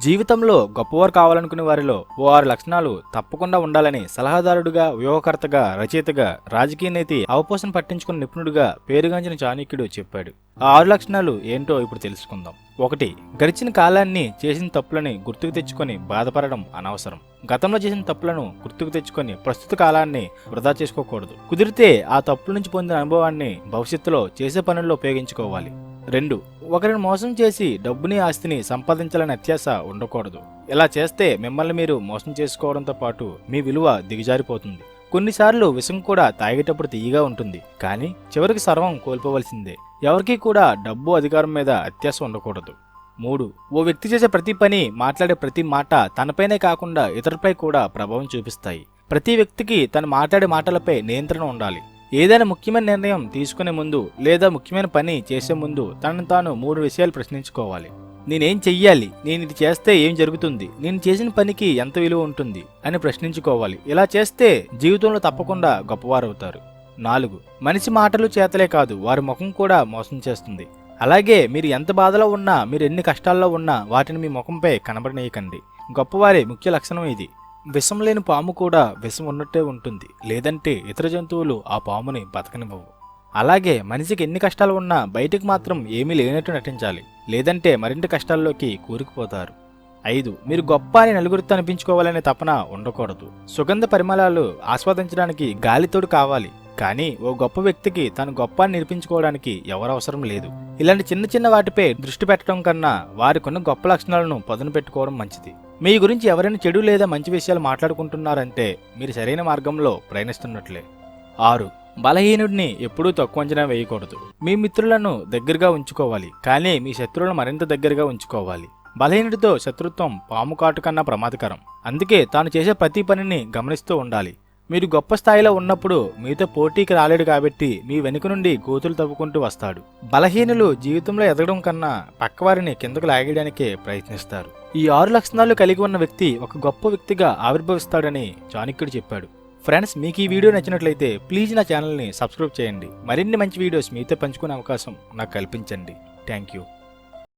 జీవితంలో గొప్పవారు కావాలనుకునే వారిలో ఓ 6 లక్షణాలు తప్పకుండా ఉండాలని సలహాదారుడుగా, వ్యూహకర్తగా, రచయితగా, రాజకీయ నీతి అవపోసన పట్టించుకున్న నిపుణుడిగా పేరుగాంచిన చాణక్యుడు చెప్పాడు. ఆ 6 లక్షణాలు ఏంటో ఇప్పుడు తెలుసుకుందాం. 1. గడిచిన కాలాన్ని, చేసిన తప్పులని గుర్తుకు తెచ్చుకొని బాధపడడం అనవసరం. గతంలో చేసిన తప్పులను గుర్తుకు తెచ్చుకొని ప్రస్తుత కాలాన్ని వృధా చేసుకోకూడదు. కుదిరితే ఆ తప్పుల నుంచి పొందిన అనుభవాన్ని భవిష్యత్తులో చేసే పనుల్లో ఉపయోగించుకోవాలి. 2. ఒకరిని మోసం చేసి డబ్బుని, ఆస్తిని సంపాదించాలని అత్యాశ ఉండకూడదు. ఇలా చేస్తే మిమ్మల్ని మీరు మోసం చేసుకోవడంతో పాటు మీ విలువ దిగజారిపోతుంది. కొన్నిసార్లు విషం కూడా తాగేటప్పుడు తీయగా ఉంటుంది, కానీ చివరికి సర్వం కోల్పోవలసిందే. ఎవరికీ కూడా డబ్బు, అధికారం మీద అత్యాశ ఉండకూడదు. 3. ఓ వ్యక్తి చేసే ప్రతి పని, మాట్లాడే ప్రతి మాట తనపైనే కాకుండా ఇతరులపై కూడా ప్రభావం చూపిస్తాయి. ప్రతి వ్యక్తికి తను మాట్లాడే మాటలపై నియంత్రణ ఉండాలి. ఏదైనా ముఖ్యమైన నిర్ణయం తీసుకునే ముందు లేదా ముఖ్యమైన పని చేసే ముందు తనను తాను 3 విషయాలు ప్రశ్నించుకోవాలి. నేనేం చెయ్యాలి, నేను ఇది చేస్తే ఏం జరుగుతుంది, నేను చేసిన పనికి ఎంత విలువ ఉంటుంది అని ప్రశ్నించుకోవాలి. ఇలా చేస్తే జీవితంలో తప్పకుండా గొప్పవారవుతారు. 4. మనిషి మాటలు, చేతలే కాదు, వారి ముఖం కూడా మోసం చేస్తుంది. అలాగే మీరు ఎంత బాధలో ఉన్నా, మీరు ఎన్ని కష్టాల్లో ఉన్నా వాటిని మీ ముఖంపై కనబడనీయకండి. గొప్పవారి ముఖ్య లక్షణం ఇది. విషం లేని పాము కూడా విషం ఉన్నట్టే ఉంటుంది, లేదంటే ఇతర జంతువులు ఆ పాముని బతకనివ్వవు. అలాగే మనిషికి ఎన్ని కష్టాలు ఉన్నా బయటకు మాత్రం ఏమీ లేనట్టు నటించాలి, లేదంటే మరింత కష్టాల్లోకి కూరుకుపోతారు. 5. మీరు గొప్ప అని నలుగురితో అనిపించుకోవాలనే తపన ఉండకూడదు. సుగంధ పరిమళాలు ఆస్వాదించడానికి గాలితోడు కావాలి, కానీ ఓ గొప్ప వ్యక్తికి తను గొప్ప అని నిరూపించుకోవడానికి ఎవరు అవసరం లేదు. ఇలాంటి చిన్న చిన్న వాటిపై దృష్టి పెట్టడం కన్నా వారికున్న గొప్ప లక్షణాలను పదును పెట్టుకోవడం మంచిది. మీ గురించి ఎవరైనా చెడు లేదా మంచి విషయాలు మాట్లాడుకుంటున్నారంటే మీరు సరైన మార్గంలో ప్రయాణిస్తున్నట్లే. 6. బలహీనుడిని ఎప్పుడూ తక్కువ అంచనా వేయకూడదు. మీ మిత్రులను దగ్గరగా ఉంచుకోవాలి, కానీ మీ శత్రువులను మరింత దగ్గరగా ఉంచుకోవాలి. బలహీనుడితో శత్రుత్వం పాము కాటు కన్నా ప్రమాదకరం. అందుకే తాను చేసే ప్రతి పనిని గమనిస్తూ ఉండాలి. మీరు గొప్ప స్థాయిలో ఉన్నప్పుడు మీతో పోటీకి రాలేడు కాబట్టి మీ వెనుక నుండి గోతులు తవ్వుకుంటూ వస్తాడు. బలహీనులు జీవితంలో ఎదగడం కన్నా పక్కవారిని కిందకు లాగేయడానికే ప్రయత్నిస్తారు. ఈ 6 లక్షణాలు కలిగి ఉన్న వ్యక్తి ఒక గొప్ప వ్యక్తిగా ఆవిర్భవిస్తాడని చాణక్యుడు చెప్పాడు. ఫ్రెండ్స్, మీకు ఈ వీడియో నచ్చినట్లయితే ప్లీజ్ నా ఛానల్ని సబ్స్క్రైబ్ చేయండి. మరిన్ని మంచి వీడియోస్ మీతో పంచుకునే అవకాశం నాకు కల్పించండి. Thank you.